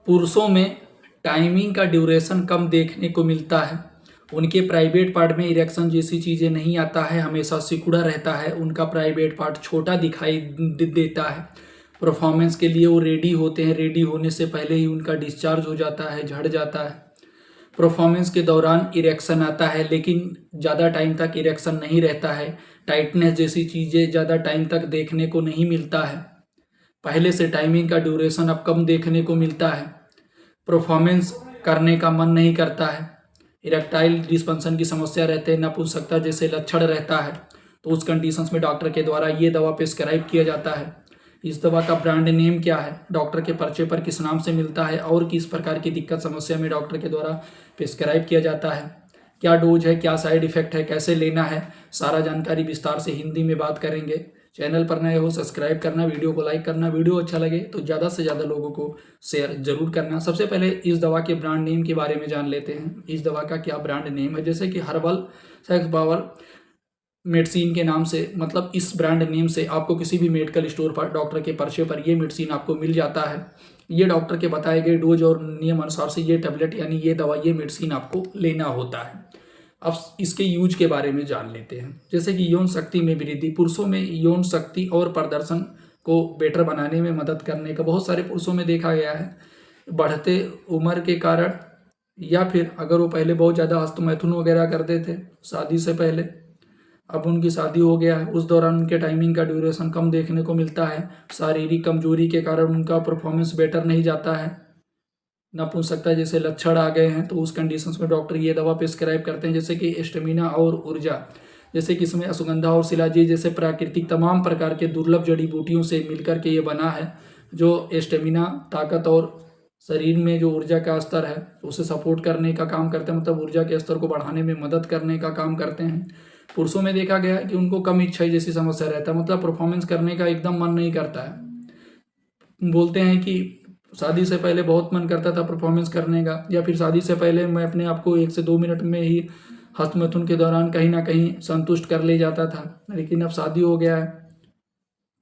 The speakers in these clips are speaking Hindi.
पुरुषों में टाइमिंग का ड्यूरेशन कम देखने को मिलता है। उनके प्राइवेट पार्ट में इरेक्शन जैसी चीज़ें नहीं आता है, हमेशा सिकुड़ा रहता है, उनका प्राइवेट पार्ट छोटा दिखाई देता है। परफॉर्मेंस के लिए वो रेडी होते हैं, रेडी होने से पहले ही उनका डिस्चार्ज हो जाता है, झड़ जाता है। परफॉर्मेंस के दौरान इरेक्शन आता है लेकिन ज़्यादा टाइम तक इरेक्शन नहीं रहता है। टाइटनेस जैसी चीज़ें ज़्यादा टाइम तक देखने को नहीं मिलता है। पहले से टाइमिंग का ड्यूरेशन अब कम देखने को मिलता है। परफॉर्मेंस करने का मन नहीं करता है। इरेक्टाइल डिस्फंक्शन की समस्या रहते हैं, नपुंसकता जैसे लक्षण रहता है। तो उस कंडीशंस में डॉक्टर के द्वारा ये दवा प्रिस्क्राइब किया जाता है। इस दवा का ब्रांड नेम क्या है, डॉक्टर के पर्चे पर किस नाम से मिलता है और किस प्रकार की दिक्कत समस्या में डॉक्टर के द्वारा प्रिस्क्राइब किया जाता है, क्या डोज है, क्या साइड इफेक्ट है, कैसे लेना है, सारा जानकारी विस्तार से हिंदी में बात करेंगे। चैनल पर नए हो सब्सक्राइब करना, वीडियो को लाइक करना, वीडियो अच्छा लगे तो ज़्यादा से ज़्यादा लोगों को शेयर जरूर करना। सबसे पहले इस दवा के ब्रांड नेम के बारे में जान लेते हैं। इस दवा का क्या ब्रांड नेम है, जैसे कि हर्बल सेक्स पावर मेडिसिन के नाम से, मतलब इस ब्रांड नेम से आपको किसी भी मेडिकल स्टोर पर डॉक्टर के पर्चे पर ये मेडिसिन आपको मिल जाता है। ये डॉक्टर के बताए गए डोज और नियम अनुसार से ये टैबलेट यानी ये दवा ये मेडिसिन आपको लेना होता है। अब इसके यूज के बारे में जान लेते हैं। जैसे कि यौन शक्ति में वृद्धि, पुरुषों में यौन शक्ति और प्रदर्शन को बेटर बनाने में मदद करने का बहुत सारे पुरुषों में देखा गया है। बढ़ते उम्र के कारण या फिर अगर वो पहले बहुत ज़्यादा हस्तमैथुन वगैरह करते थे शादी से पहले, अब उनकी शादी हो गया है, उस दौरान उनके टाइमिंग का ड्यूरेशन कम देखने को मिलता है। शारीरिक कमजोरी के कारण उनका परफॉर्मेंस बेटर नहीं जाता है। नपुंसकता जैसे लक्षण आ गए हैं तो उस कंडीशंस में डॉक्टर ये दवा प्रिस्क्राइब करते हैं, जैसे कि स्टेमिना और ऊर्जा, जैसे कि इसमें अश्वगंधा और शिलाजीत जैसे प्राकृतिक तमाम प्रकार के दुर्लभ जड़ी बूटियों से मिलकर के ये बना है, जो स्टेमिना, ताकत और शरीर में जो ऊर्जा का स्तर है उसे सपोर्ट करने का काम करते हैं, मतलब ऊर्जा के स्तर को बढ़ाने में मदद करने का काम करते हैं। पुरुषों में देखा गया है कि उनको कम इच्छा जैसी समस्या रहता है, मतलब परफॉर्मेंस करने का एकदम मन नहीं करता है। बोलते हैं कि शादी से पहले बहुत मन करता था परफॉर्मेंस करने का, या फिर शादी से पहले मैं अपने आप को 1 से 2 मिनट में ही हस्तमैथुन के दौरान कहीं ना कहीं संतुष्ट कर ले जाता था, लेकिन अब शादी हो गया है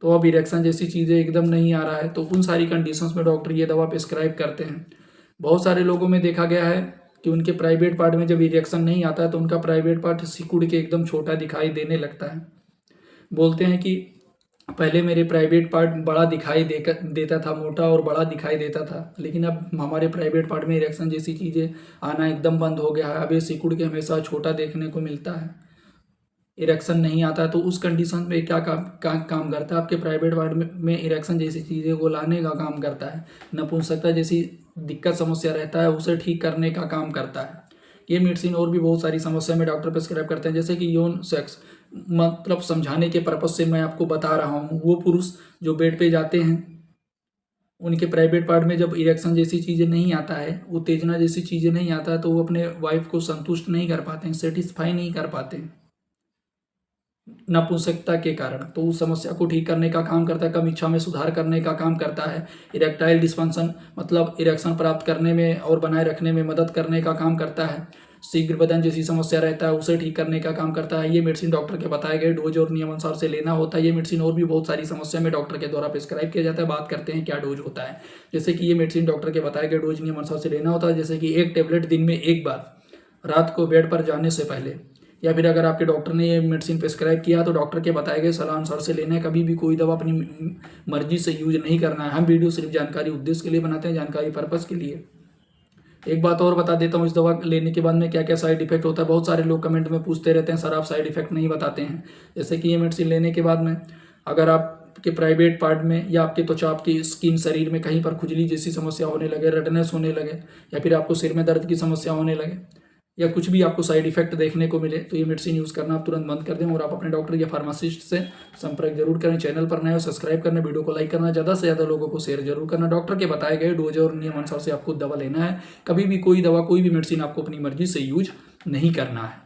तो अब इरेक्शन जैसी चीज़ें एकदम नहीं आ रहा है। तो उन सारी कंडीशंस में डॉक्टर ये दवा प्रिस्क्राइब करते हैं। बहुत सारे लोगों में देखा गया है कि उनके प्राइवेट पार्ट में जब इरेक्शन नहीं आता है तो उनका प्राइवेट पार्ट सिकुड़ के एकदम छोटा दिखाई देने लगता है। बोलते हैं कि पहले मेरे प्राइवेट पार्ट बड़ा दिखाई देता था, मोटा और बड़ा दिखाई देता था, लेकिन अब हमारे प्राइवेट पार्ट में इरेक्शन जैसी चीज़ें आना एकदम बंद हो गया है। अब ये सिकुड़ के हमेशा छोटा देखने को मिलता है, इरेक्शन नहीं आता है। तो उस कंडीशन में क्या काम करता है, आपके प्राइवेट पार्ट में इरेक्शन जैसी चीज़ें को लाने का काम करता है। नपुंसकता जैसी दिक्कत समस्या रहता है उसे ठीक करने का काम करता है। ये मेडिसिन और भी बहुत सारी समस्या में डॉक्टर प्रिस्क्राइब करते हैं, जैसे कि यौन सेक्स, मतलब समझाने के पर्पज से मैं आपको बता रहा हूँ। वो पुरुष जो बेड पे जाते हैं उनके प्राइवेट पार्ट में जब इरेक्शन जैसी चीज़ें नहीं आता है, उत्तेजना जैसी चीज़ें नहीं आता है, तो वो अपने वाइफ को संतुष्ट नहीं कर पाते हैं, सेटिस्फाई नहीं कर पाते हैं नपुंसकता के कारण। तो उस समस्या को ठीक करने का काम करता है, कम इच्छा में सुधार करने का काम करता है। इरेक्टाइल डिस्फंक्शन मतलब इरेक्शन प्राप्त करने में और बनाए रखने में मदद करने का काम करता है। शीघ्र बदन जैसी समस्या रहता है उसे ठीक करने का काम करता है। ये मेडिसिन डॉक्टर के बताए गए डोज और नियम अनुसार से लेना होता है। ये मेडिसिन और भी बहुत सारी समस्या में डॉक्टर के द्वारा प्रिस्क्राइब किया जाता है। बात करते हैं क्या डोज होता है। जैसे कि ये मेडिसिन डॉक्टर के बताए गए डोज नियम अनुसार से लेना होता है, जैसे कि 1 टेबलेट दिन में 1 बार रात को बेड पर जाने से पहले, या फिर अगर आपके डॉक्टर ने ये मेडिसिन प्रिस्क्राइब किया तो डॉक्टर के बताए गए सलाह अनुसार से लेना है। कभी भी कोई दवा अपनी मर्जी से यूज नहीं करना है। हम वीडियो सिर्फ जानकारी उद्देश्य के लिए बनाते हैं, जानकारी पर्पज़ के लिए। एक बात और बता देता हूँ, इस दवा लेने के बाद में क्या क्या साइड इफेक्ट होता है। बहुत सारे लोग कमेंट में पूछते रहते हैं सर आप साइड इफेक्ट नहीं बताते हैं। जैसे कि ये मेडिसिन लेने के बाद में अगर आपके प्राइवेट पार्ट में या आपकी त्वचा, आपकी स्किन, शरीर में कहीं पर खुजली जैसी समस्या होने लगे, रेडनेस होने लगे, या फिर आपको सिर में दर्द की समस्या होने लगे, या कुछ भी आपको साइड इफेक्ट देखने को मिले, तो ये मेडिसिन यूज़ करना आप तुरंत बंद कर दें और आप अपने डॉक्टर या फार्मासिस्ट से संपर्क जरूर करें। चैनल पर नए हो सब्सक्राइब करना, वीडियो को लाइक करना, ज़्यादा से ज़्यादा लोगों को शेयर जरूर करना। डॉक्टर के बताए गए डोज और नियम अनुसार से आपको दवा लेना है। कभी भी कोई दवा, कोई भी मेडिसिन आपको अपनी मर्जी से यूज नहीं करना है।